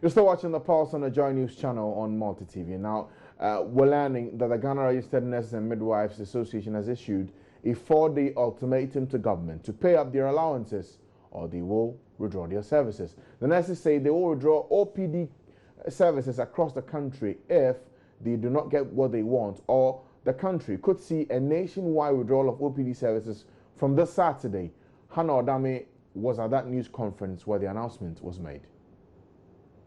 You're still watching The Pulse on the Joy News channel on Multi TV. Now, we're learning that the Ghana Registered Nurses and Midwives Association has issued a 4-day ultimatum to government to pay up their allowances or they will withdraw their services. The nurses say they will withdraw OPD services across the country if they do not get what they want, or the country could see a nationwide withdrawal of OPD services from this Saturday. Hannah Odame was at that news conference where the announcement was made.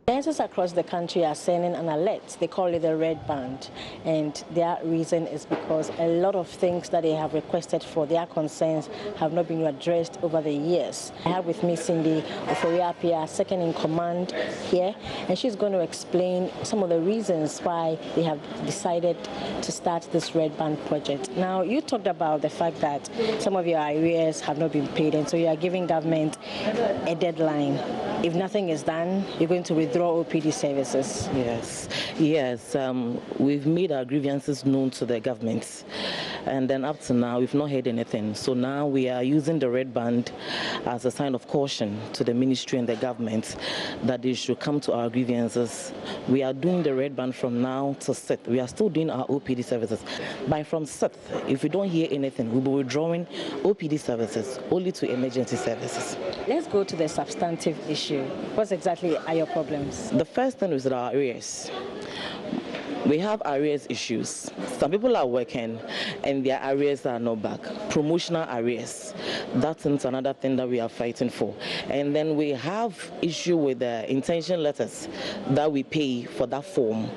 Nurses across the country are sending an alert. They call it the red band, and their reason is because a lot of things that they have requested for their concerns have not been addressed over the years. I have with me Cindy Oforiapia, second in command here, and she's going to explain some of the reasons why they have decided to start this red band project. Now, you talked about the fact that some of your arrears have not been paid, and so you are giving government a deadline. If nothing is done, you're going to withdraw OPD services. Yes. We've made our grievances known to the government, and then up to now we've not heard anything. So now we are using the red band as a sign of caution to the ministry and the government that they should come to our grievances. We are doing the red band from now to 6th. We are still doing our OPD services. By from 6th, if we don't hear anything, we'll be withdrawing OPD services only to emergency services. Let's go to the substantive issue. What exactly are your problems? The first thing is our arrears. We have arrears issues. Some people are working and their arrears are not back. Promotional arrears. That's another thing that we are fighting for. And then we have issue with the intention letters that we pay for that form.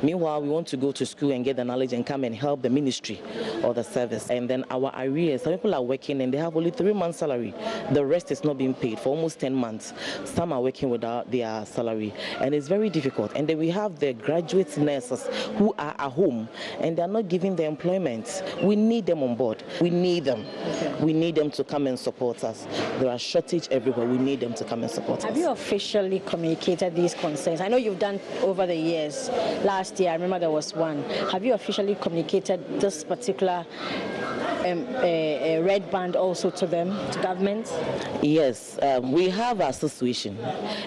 Meanwhile, we want to go to school and get the knowledge and come and help the ministry or the service. And then our arrears, some people are working and they have only 3 months salary. The rest is not being paid for almost 10 months. Some are working without their salary. And it's very difficult. And then we have the graduate nurses who are at home and they're not giving the employment. We need them on board. We need them. Okay. We need them to come and support us. There are shortage everywhere. We need them to come and support us. Have you officially communicated these concerns? I know you've done over the years. Last year, I remember there was one. Have you officially communicated this particular red band also to them, to government? Yes, we have our association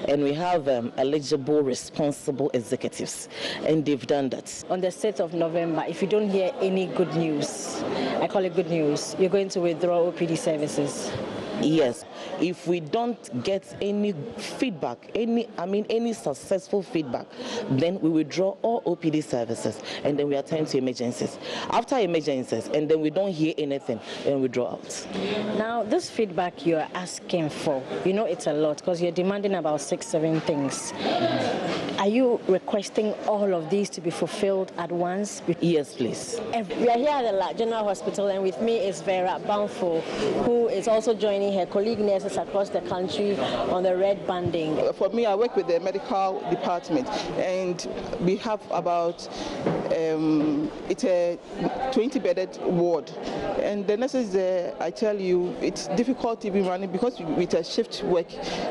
and we have eligible, responsible executives, and they've done that. On the 6th of November, if you don't hear any good news, I call it good news, you're going to withdraw OPD services. Yes, if we don't get any feedback, any successful feedback, then we withdraw all OPD services and then we attend to emergencies. After emergencies, and then we don't hear anything, then we draw out. Now, this feedback you're asking for, you know it's a lot because you're demanding about 6-7 things. Are you requesting all of these to be fulfilled at once? Yes, please. We are here at the General Hospital, and with me is Vera Banfo, who is also joining her colleague nurses across the country on the red banding. For me, I work with the medical department, and we have about it's a 20-bedded ward, and the nurses there, I tell you, it's difficult even running because with a shift work,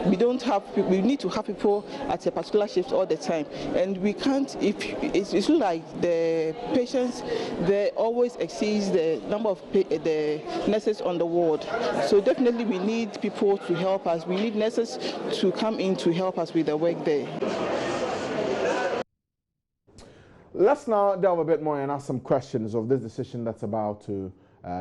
we need to have people at a particular shift all the time, and we can't. If it's like the patients, they always exceeds the number of the nurses on the ward. So definitely we need people to help us. We need nurses to come in to help us with the work there. Let's now delve a bit more and ask some questions of this decision that's about to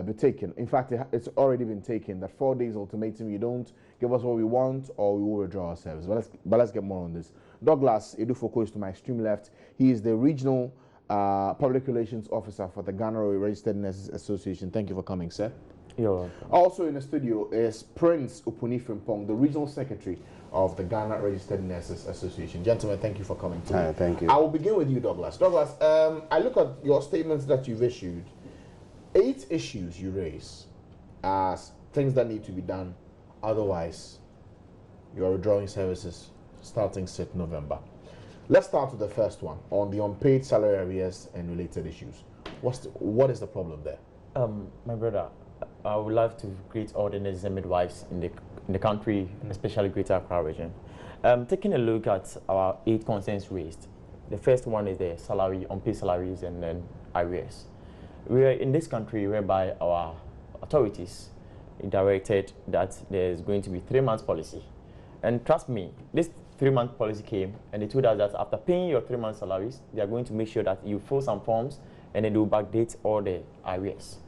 be taken. In fact, it's already been taken. That 4 days ultimatum, you don't give us what we want or we will withdraw our service. But let's get more on this. Douglas Edufoko is to my extreme left. He is the regional public relations officer for the Ghana Registered Nurses Association. Thank you for coming, sir. You're welcome. Also in the studio is Prince Upuni Frimpong, the regional secretary of the Ghana Registered Nurses Association. Gentlemen, thank you for coming today. Thank you. I will begin with you, Douglas. Douglas, I look at your statements that you've issued. 8 issues you raise as things that need to be done. Otherwise, you are withdrawing services starting 6th November. Let's start with the first one on the unpaid salary arrears and related issues. What is the problem there? My brother, I would love to greet all the nurses and midwives in the country, especially Greater Accra region. Taking a look at our 8 concerns raised, the first one is the unpaid salaries and then arrears. We are in this country whereby our authorities directed that there is going to be 3 months policy. And trust me, this 3-month policy came, and they told us that after paying your 3-month salaries, they are going to make sure that you fill some forms, and then they will backdate all the arrears.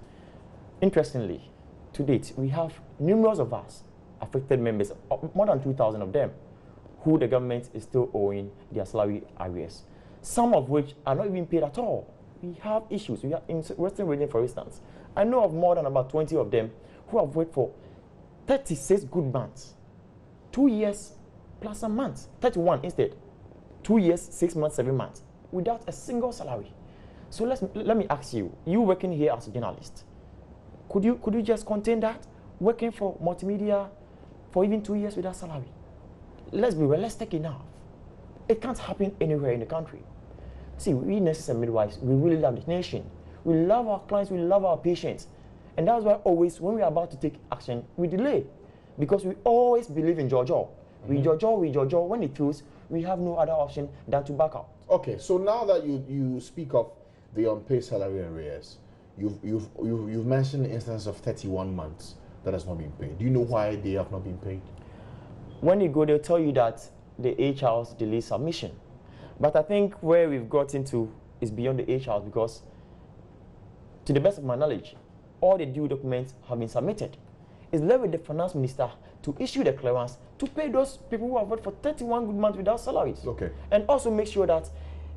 Interestingly, to date, we have numerous of us, affected members, more than 2,000 of them, who the government is still owing their salary arrears, some of which are not even paid at all. We have issues. We have in Western Region, for instance, I know of more than about 20 of them who have worked for 36 good months, 2 years plus a month, 31 instead, 2 years, 6 months, 7 months, without a single salary. So let me ask you, you working here as a journalist, could you just contain that? Working for multimedia for even 2 years without salary? Let's be realistic enough. It can't happen anywhere in the country. See, we nurses and midwives, we really love the nation. We love our clients, we love our patients. And that's why always, when we are about to take action, we delay. Because we always believe in Jojo. We Jojo. When it fails, we have no other option than to back out. Okay, so now that you speak of the unpaid salary arrears, you've mentioned the instance of 31 months that has not been paid. Do you know why they have not been paid? When you go, they'll tell you that the HR's delay submission. But I think where we've got into is beyond the HR, because to the best of my knowledge, all the due documents have been submitted. It's left with the finance minister to issue the clearance to pay those people who have worked for 31 good months without salaries. Okay. And also make sure that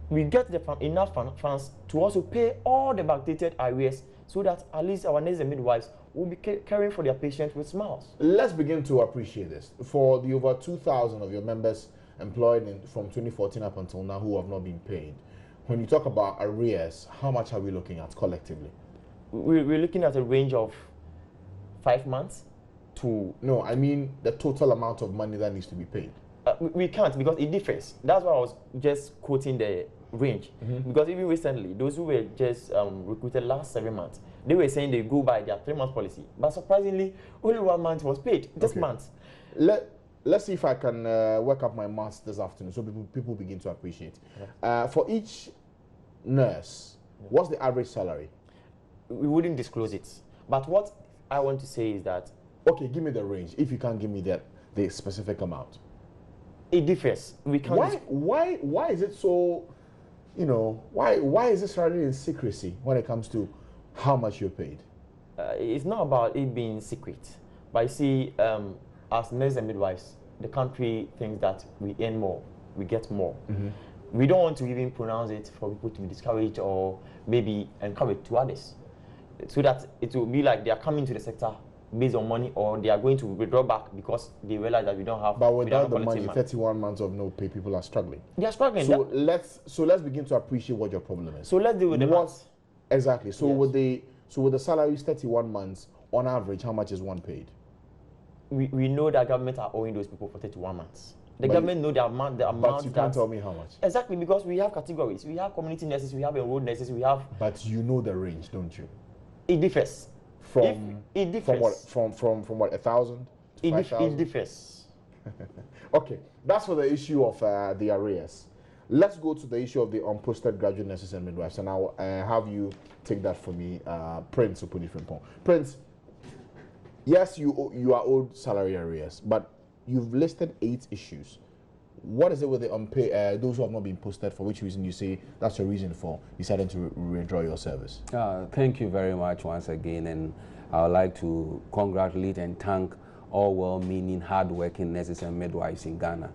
we get enough funds to also pay all the backdated arrears, so that at least our nurses and midwives will be caring for their patients with smiles. Let's begin to appreciate this. For the over 2,000 of your members employed from 2014 up until now who have not been paid, when you talk about arrears, how much are we looking at collectively? We're looking at a range of 5 months to... No, I mean the total amount of money that needs to be paid. We can't, because it differs. That's why I was just quoting the range. Because even recently, those who were just recruited last 7 months, they were saying they go by their 3-month policy. But surprisingly, only 1 month was paid this month. Let's see if I can work up my maths this afternoon, so people begin to appreciate. For each nurse, what's the average salary? We wouldn't disclose it. But what I want to say is that... Okay, give me the range, if you can't give me the specific amount. It differs. We can't... Why is it so, why is this surrounded in secrecy when it comes to how much you're paid? It's not about it being secret. But you see, as nurses and midwives, the country thinks that we earn more, we get more. We don't want to even pronounce it for people to be discouraged or maybe encouraged to others, so that it will be like they are coming to the sector based on money, or they are going to withdraw back because they realize that we don't have... But without the money, 31 months of no pay, people are struggling. They are struggling. So let's begin to appreciate what your problem is. So let's deal with the months. Exactly. So with the salaries 31 months, on average, how much is one paid? We know that government are owing those people for 31 months. The government know the amount. But you can't tell me how much. Exactly, because we have categories. We have community nurses, we have enrolled nurses, we have... But you know the range, don't you? It differs. It differs. From what, 1,000 to 5,000? It differs. Okay, that's for the issue of the arrears. Let's go to the issue of the unposted graduate nurses and midwives, and I'll have you take that for me, Prince Opunifimpong. Prince, yes, you are owed salary arrears, but you've listed 8 issues. What is it with the unpaid, those who have not been posted, for which reason you say that's your reason for deciding to withdraw your service? Thank you very much once again, and I would like to congratulate and thank all well-meaning, hard-working nurses and midwives in Ghana.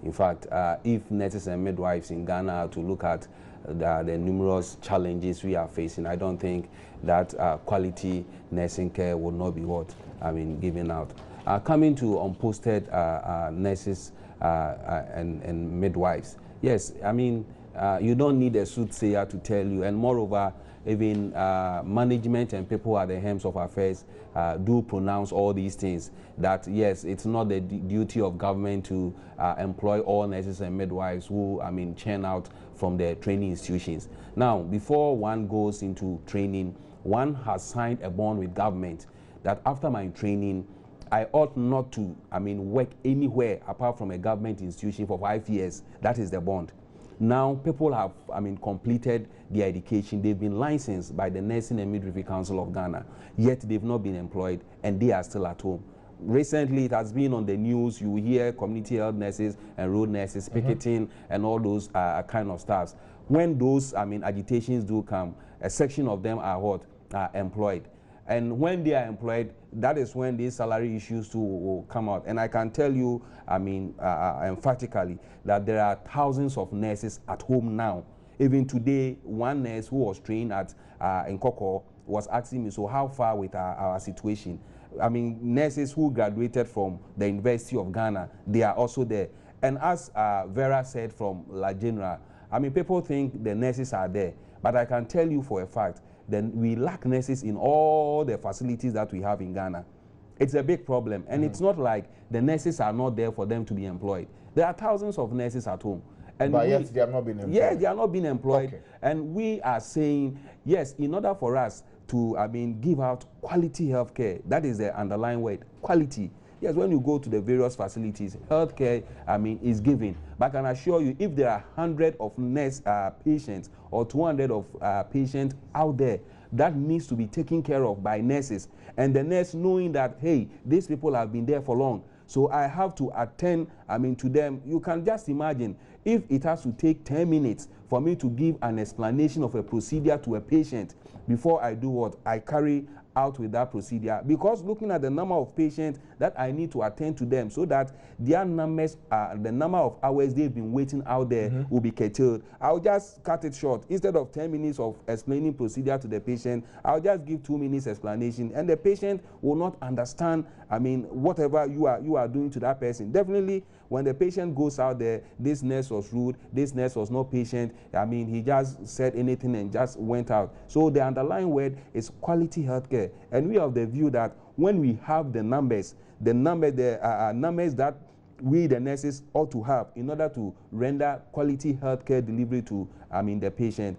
In fact, if nurses and midwives in Ghana are to look at the numerous challenges we are facing, I don't think that quality nursing care will not be given out. Coming to unposted nurses and midwives, yes, you don't need a soothsayer to tell you, and moreover, even management and people at the helms of affairs do pronounce all these things, that yes, it's not the duty of government to employ all nurses and midwives who churn out from the training institutions. Now, before one goes into training, one has signed a bond with government that after my training, I ought not to work anywhere apart from a government institution for 5 years. That is the bond. Now people have completed their education. They've been licensed by the Nursing and Midwifery Council of Ghana, yet they've not been employed and they are still at home. recently it has been on the news. You hear community health nurses and road nurses picketing and all those kind of stuff. When those, agitations do come, a section of them are what? Are employed. And when they are employed, that is when these salary issues too will come out. And I can tell you, emphatically, that there are thousands of nurses at home now. Even today, one nurse who was trained at Nkoko was asking me, so how far with our situation? Nurses who graduated from the University of Ghana, they are also there. And as Vera said from La General, people think the nurses are there. But I can tell you for a fact, then we lack nurses in all the facilities that we have in Ghana. It's a big problem. And it's not like the nurses are not there for them to be employed. There are thousands of nurses at home. And but yet they are not being employed. Yes, they are not being employed. Okay. And we are saying, yes, in order for us to, give out quality health care, that is the underlying word, quality. Yes, when you go to the various facilities, healthcare, is given. But I can assure you, if there are 100 of nurse patients or 200 of patients out there that needs to be taken care of by nurses, and the nurse knowing that, hey, these people have been there for long, so I have to attend, to them. You can just imagine if it has to take 10 minutes for me to give an explanation of a procedure to a patient before I do what? I carry out with that procedure, because looking at the number of patients that I need to attend to them so that their numbers, the number of hours they've been waiting out there will be curtailed. I'll just cut it short. Instead of 10 minutes of explaining procedure to the patient, I'll just give 2 minutes explanation, and the patient will not understand, whatever you are doing to that person. Definitely, when the patient goes out there, this nurse was rude, this nurse was not patient, he just said anything and just went out. So the underlying word is quality healthcare. And we have the view that when we have the numbers that we, the nurses, ought to have in order to render quality healthcare delivery to, the patient.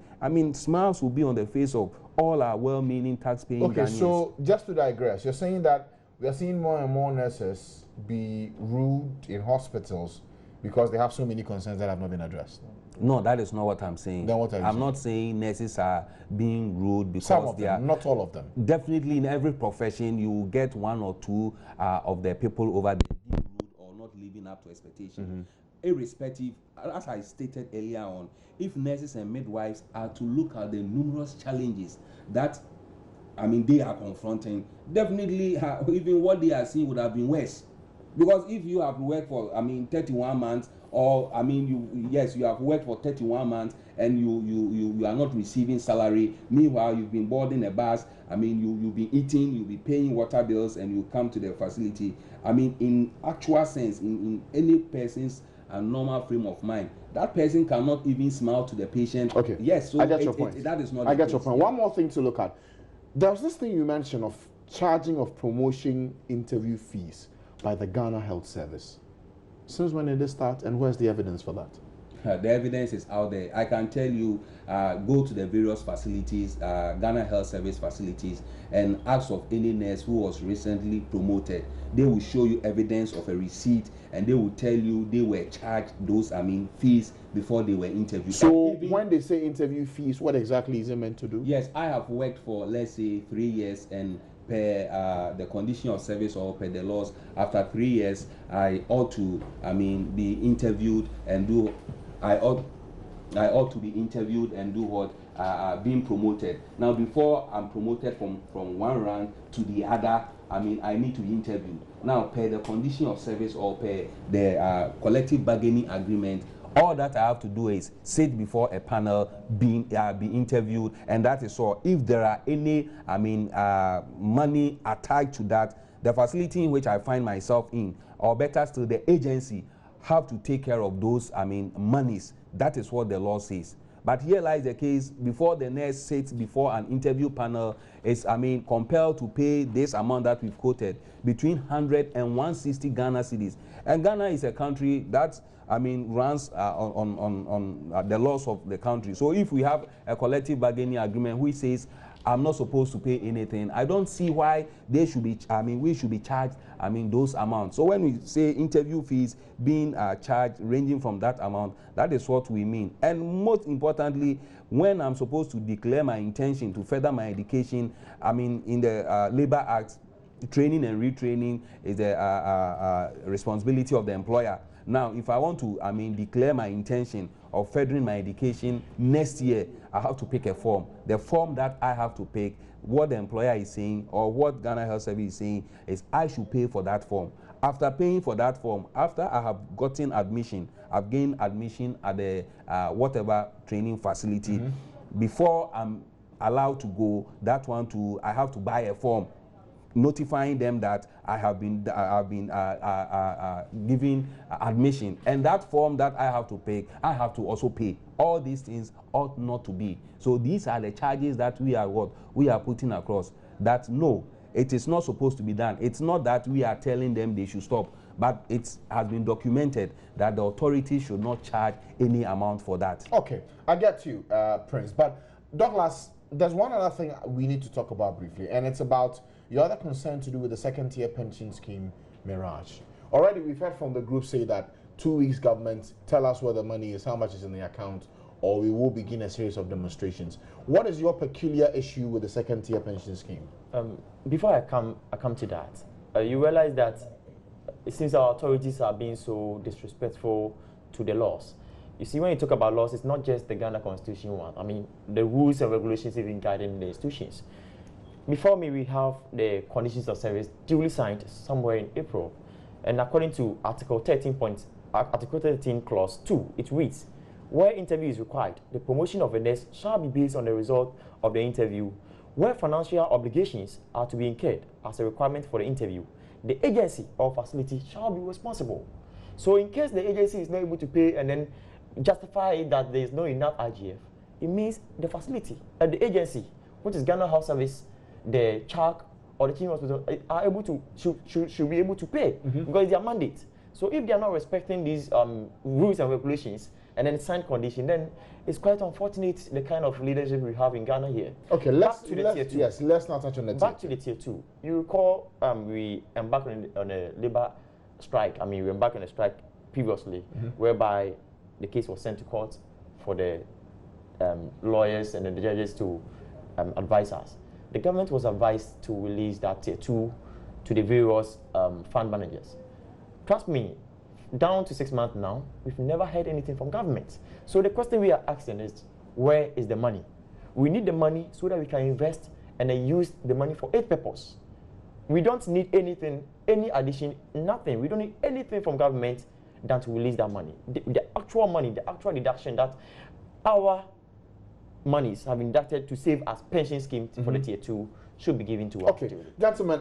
Smiles will be on the face of all our well-meaning tax-paying Ghanaians. Okay, so just to digress, you're saying that we are seeing more and more nurses be rude in hospitals because they have so many concerns that have not been addressed. No, that is not what I'm saying. Then what are you I'm saying? Not saying nurses are being rude because some of they them, are. not all of them. Definitely in every profession, you will get one or two of the people over there being rude or not living up to expectation. Irrespective, as I stated earlier on, if nurses and midwives are to look at the numerous challenges that they are confronting, definitely even what they are seeing would have been worse. Because if you have worked for 31 months, or you have worked for 31 months and you are not receiving salary, meanwhile you've been boarding a bus, you'll be eating, you'll be paying water bills, and you come to the facility. In actual sense, in any person's normal frame of mind, that person cannot even smile to the patient. Okay. Yes, so I get your point. That is not I the get your case. point. One more thing to look at. There's this thing you mentioned of charging of promotion interview fees by the Ghana Health Service. Since when did this start, and where's the evidence for that? The evidence is out there. I can tell you, go to the various facilities, Ghana Health Service facilities, and ask of any nurse who was recently promoted. They will show you evidence of a receipt, and they will tell you they were charged those fees before they were interviewed. So when they say interview fees, what exactly is it meant to do? Yes, I have worked for, let's say, 3 years, and per the condition of service or per the laws, after 3 years, I ought to, be interviewed and do. I ought to be interviewed and do what? Being promoted. Now, before I'm promoted from one rank to the other, I need to be interviewed. Now, per the condition of service or per the collective bargaining agreement, all that I have to do is sit before a panel, be interviewed, and that is all. If there are any, money attached to that, the facility in which I find myself in, or better still, the agency, have to take care of those, monies. That is what the law says. But here lies the case, before the nurse sits before an interview panel, is, compelled to pay this amount that we've quoted, between 100 and 160 Ghana cedis. And Ghana is a country that, runs on the laws of the country. So if we have a collective bargaining agreement which says, I'm not supposed to pay anything, I don't see why they should be, we should be charged, those amounts. So when we say interview fees being charged ranging from that amount, that is what we mean. And most importantly, when I'm supposed to declare my intention to further my education, in the Labor Act, training and retraining is the responsibility of the employer. Now, if I want to, declare my intention of furthering my education next year, I have to pick a form. The form that I have to pick, what the employer is saying or what Ghana Health Service is saying is I should pay for that form. After paying for that form, after I have gotten admission, I've gained admission at the whatever training facility, before I'm allowed to go, I have to buy a form notifying them that I have been given admission, and that form that I have to pay, I have to also pay. All these things ought not to be. So these are the charges that we are putting across. That no, it is not supposed to be done. It's not that we are telling them they should stop, but it has been documented that the authorities should not charge any amount for that. Okay, I get you, Prince. But Douglas, there's one other thing we need to talk about briefly, and it's about your other concern to do with the second-tier pension scheme, Mirage. Already, we've heard from the group say that 2 weeks government, tell us where the money is, how much is in the account, or we will begin a series of demonstrations. What is your peculiar issue with the second-tier pension scheme? Before I come to that, you realize that it seems our authorities are being so disrespectful to the laws. You see, when you talk about laws, it's not just the Ghana Constitution one. I mean, the rules and regulations even guiding the institutions. Before me, we have the conditions of service duly signed somewhere in April. And according to Article 13 Clause 2, it reads, where interview is required, the promotion of a nurse shall be based on the result of the interview. Where financial obligations are to be incurred as a requirement for the interview, the agency or facility shall be responsible. So in case the agency is not able to pay and then justify that there is no enough IGF, it means the facility, the agency, which is Ghana Health Service, the CHAC or the Teaching Hospital, are able to should be able to pay because it's their mandate. So if they are not respecting these rules and regulations and then signed condition, then it's quite unfortunate the kind of leadership we have in Ghana here. Okay, let's not touch on the back to the tier 2. You recall we embarked on a labor strike. I mean, we embarked on a strike previously, whereby the case was sent to court for the lawyers and the judges to advise us. The government was advised to release that tier 2 to the various fund managers. Trust me, down to 6 months now, we've never heard anything from government. So the question we are asking is, where is the money? We need the money so that we can invest and then use the money for its purpose. We don't need anything, any addition, nothing. We don't need anything from government than to release that money. The actual money, the actual deduction that our monies have been deducted to save as pension scheme for the tier 2 should be given to us. Okay, gentlemen,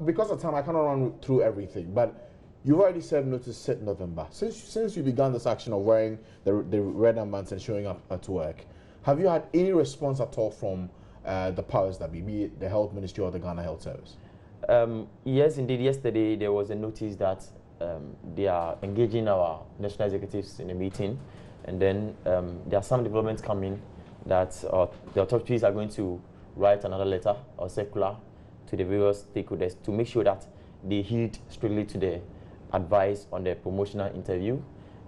because of time, I cannot run through everything, but you've already served notice since November. Since you began this action of wearing the red armbands and showing up at work, have you had any response at all from the powers that be it the Health Ministry or the Ghana Health Service? Yes, indeed. Yesterday there was a notice that they are engaging our national executives in a meeting, and then there are some developments coming that the authorities are going to write another letter or circular to the various stakeholders to make sure that they heed strictly to the advice on the promotional interview.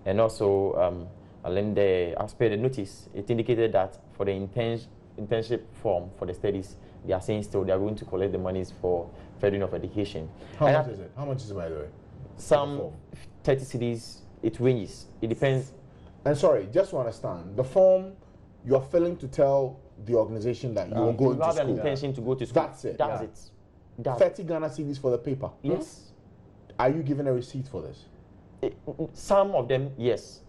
And also, as per the notice, it indicated that for the internship form for the studies, they are saying still they are going to collect the monies for furthering of education. How much is it? How much is it, by the way? Some 30 cedis, it ranges. It depends. And sorry, just to understand, the form you are failing to tell the organization that you are going to school. You have an intention to go to school. That's it. That's it. That's 30 Ghana cedis for the paper. Yes. Are you given a receipt for this? Some of them, yes.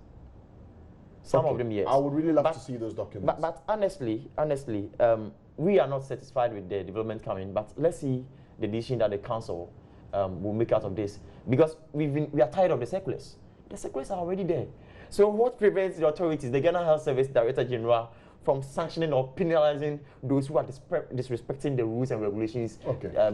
Some of them, yes. I would really love to see those documents. But honestly, we are not satisfied with the development coming. But let's see the decision that the council will make out of this, because we are tired of the circulars. The circulars are already there. So what prevents the authorities, the Ghana Health Service Director General, from sanctioning or penalizing those who are disrespecting the rules and regulations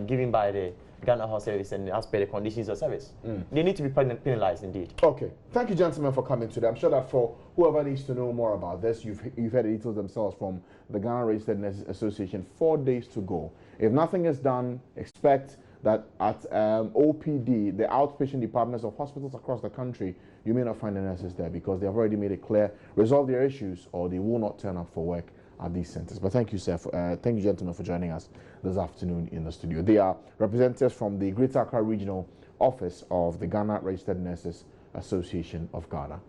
given by the Ghana Health Service and as per the conditions of service? They need to be penalized indeed. Okay. Thank you, gentlemen, for coming today. I'm sure that for whoever needs to know more about this, you've heard the details themselves from the Ghana Registered Nurses Association. 4 days to go. If nothing is done, expect that at OPD, the outpatient departments of hospitals across the country, you may not find the nurses there because they have already made it clear, resolve their issues or they will not turn up for work at these centers. But thank you, sir. Thank you, gentlemen, for joining us this afternoon in the studio. They are representatives from the Greater Accra Regional Office of the Ghana Registered Nurses Association of Ghana.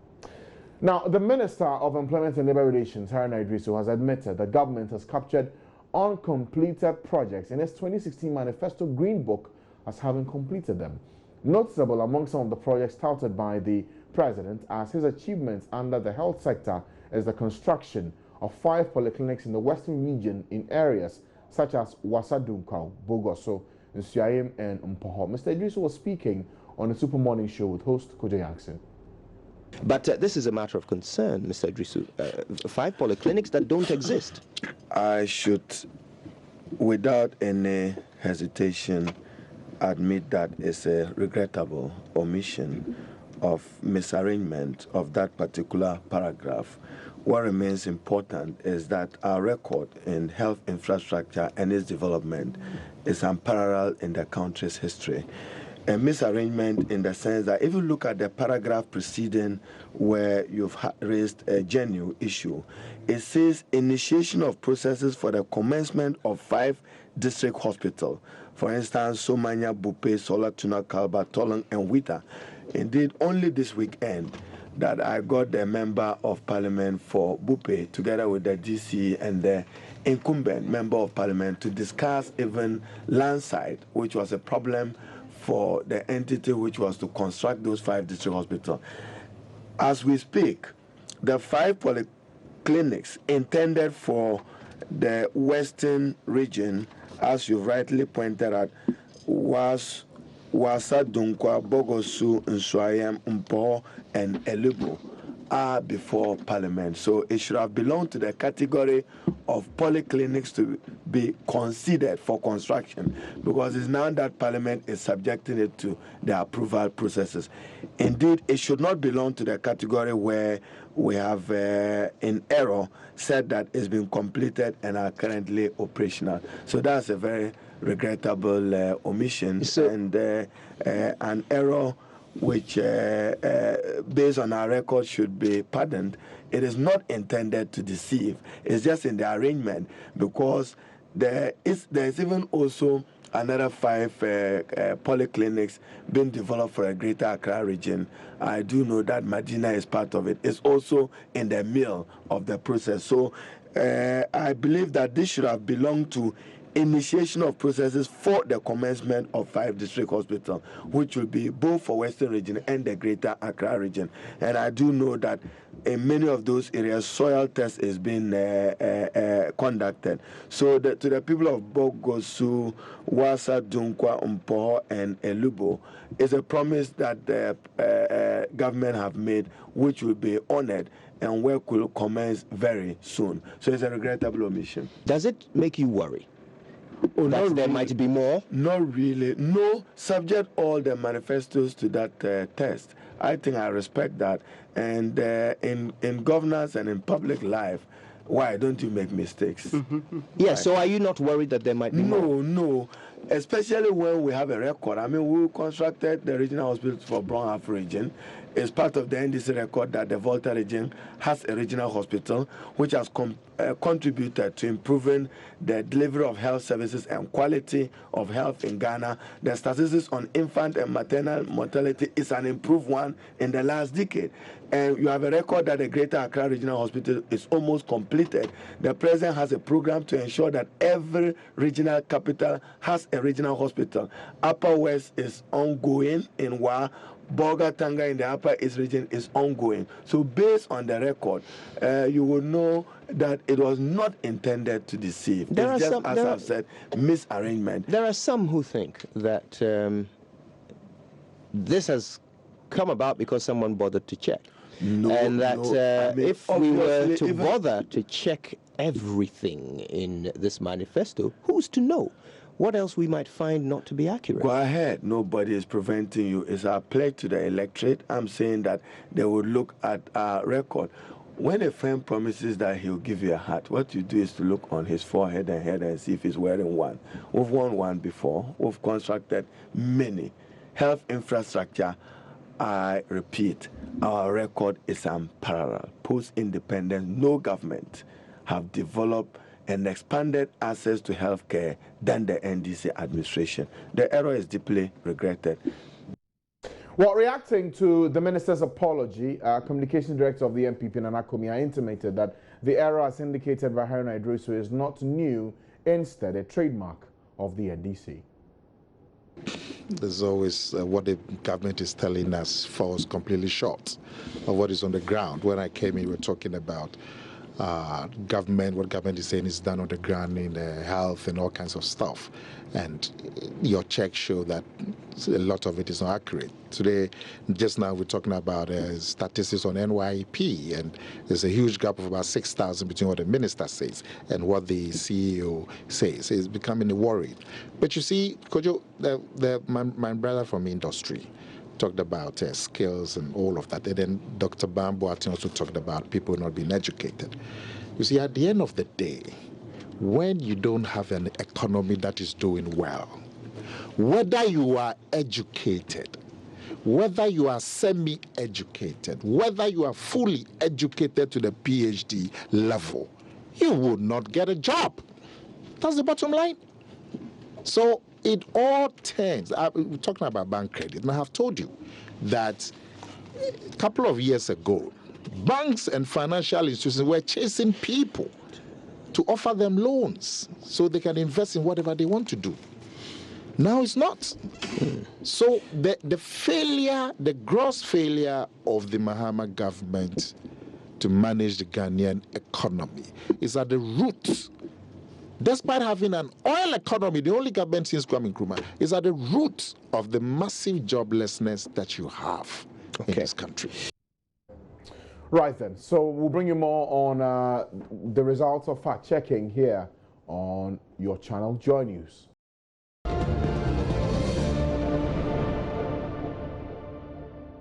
Now, the Minister of Employment and Labour Relations, Haruna Idrisu, has admitted that government has captured uncompleted projects in its 2016 manifesto Green Book as having completed them. Noticeable among some of the projects touted by the President as his achievements under the health sector is the construction of 5 polyclinics in the Western region in areas such as Wasadunkwa, Bogoso, Nsuayem, and Mpoho. Mr. Idrisu was speaking on the Super Morning Show with host Kojo Jackson. But this is a matter of concern, Mr. Idrisu. 5 polyclinics that don't exist. I should, without any hesitation, admit that it's a regrettable omission of misarrangement of that particular paragraph. What remains important is that our record in health infrastructure and its development is unparalleled in the country's history. A misarrangement in the sense that if you look at the paragraph preceding where you've raised a genuine issue, it says initiation of processes for the commencement of 5 district hospitals. For instance, Somanya, Bupe, Solatuna, Kalba, Tolang, and Wita. Indeed, only this weekend that I got the member of parliament for Bupe together with the GC and the incumbent member of parliament to discuss even land site, which was a problem for the entity which was to construct those 5 district hospitals. As we speak, the 5 polyclinics intended for the western region, as you rightly pointed out, was Wasadunkwa, Bogosu, Nsuayem, Mpoho, and Elubo are before Parliament. So it should have belonged to the category of polyclinics to be considered for construction, because it's now that Parliament is subjecting it to the approval processes. Indeed, it should not belong to the category where we have, in error, said that it's been completed and are currently operational. So that's a very regrettable omission and an error which, based on our record, should be pardoned. It is not intended to deceive. It's just in the arrangement, because there is even also another 5 polyclinics being developed for a Greater Accra region. I do know that Medina is part of it. It's also in the middle of the process. So I believe that this should have belonged to initiation of processes for the commencement of 5 district hospitals, which will be both for Western region and the Greater Accra region. And I do know that in many of those areas, soil test is being conducted. So to the people of Bogosu, Wasadunkwa, Mpoho, and Elubo, is a promise that the government have made, which will be honored and work will commence very soon. So it's a regrettable omission. Does it make you worry? Oh, that there might be more? Not really. No, subject all the manifestos to that test. I think I respect that. And in governance and in public life, why don't you make mistakes? Mm-hmm. Yeah, right. So are you not worried that there might be more? No. Especially when we have a record. I mean, we constructed the regional hospital for Brown Half region. It's part of the NDC record that the Volta region has a regional hospital, which has contributed to improving the delivery of health services and quality of health in Ghana. The statistics on infant and maternal mortality is an improved one in the last decade. And you have a record that the Greater Accra Regional Hospital is almost completed. The President has a program to ensure that every regional capital has a regional hospital. Upper West is ongoing in Wa. Boga Tanga in the Upper East region is ongoing. So based on the record, you will know that it was not intended to deceive. It's just, as I've said, misarrangement. There are some who think that this has come about because someone bothered to check. No, and that I mean, if we were to bother to check everything in this manifesto, who's to know what else we might find not to be accurate? Go ahead. Nobody is preventing you. It's our pledge to the electorate. I'm saying that they will look at our record. When a friend promises that he'll give you a hat, what you do is to look on his forehead and head and see if he's wearing one. We've worn one before. We've constructed many. Health infrastructure, I repeat, our record is unparalleled. Post-independence, no government have developed and expanded access to healthcare than the NDC administration. The error is deeply regretted. Well, reacting to the minister's apology, Communication Director of the MPP, Nana Komia, intimated that the error, as indicated by Haruna Idrisu, is not new, instead a trademark of the NDC. There's always what the government is telling us falls completely short of what is on the ground. When I came in, we were talking about government, what government is saying is done on the ground in health and all kinds of stuff. And your checks show that a lot of it is not accurate. Today, just now, we're talking about statistics on NYEP, and there's a huge gap of about 6,000 between what the minister says and what the CEO says. It's becoming a worry. But you see, Kojo, my brother from industry talked about skills and all of that. And then Dr. Bambo also talked about people not being educated. You see, at the end of the day, when you don't have an economy that is doing well, whether you are educated, whether you are semi-educated, whether you are fully educated to the PhD level, you will not get a job. That's the bottom line. So it all turns, we're talking about bank credit, and I have told you that a couple of years ago, banks and financial institutions were chasing people to offer them loans so they can invest in whatever they want to do. Now it's not. So the failure, the gross failure of the Mahama government to manage the Ghanaian economy is at the root. Despite having an oil economy, the only government since Kwame Nkrumah, is at the root of the massive joblessness that you have in this country. Right then, so we'll bring you more on the results of fact-checking here on your channel, Joy News.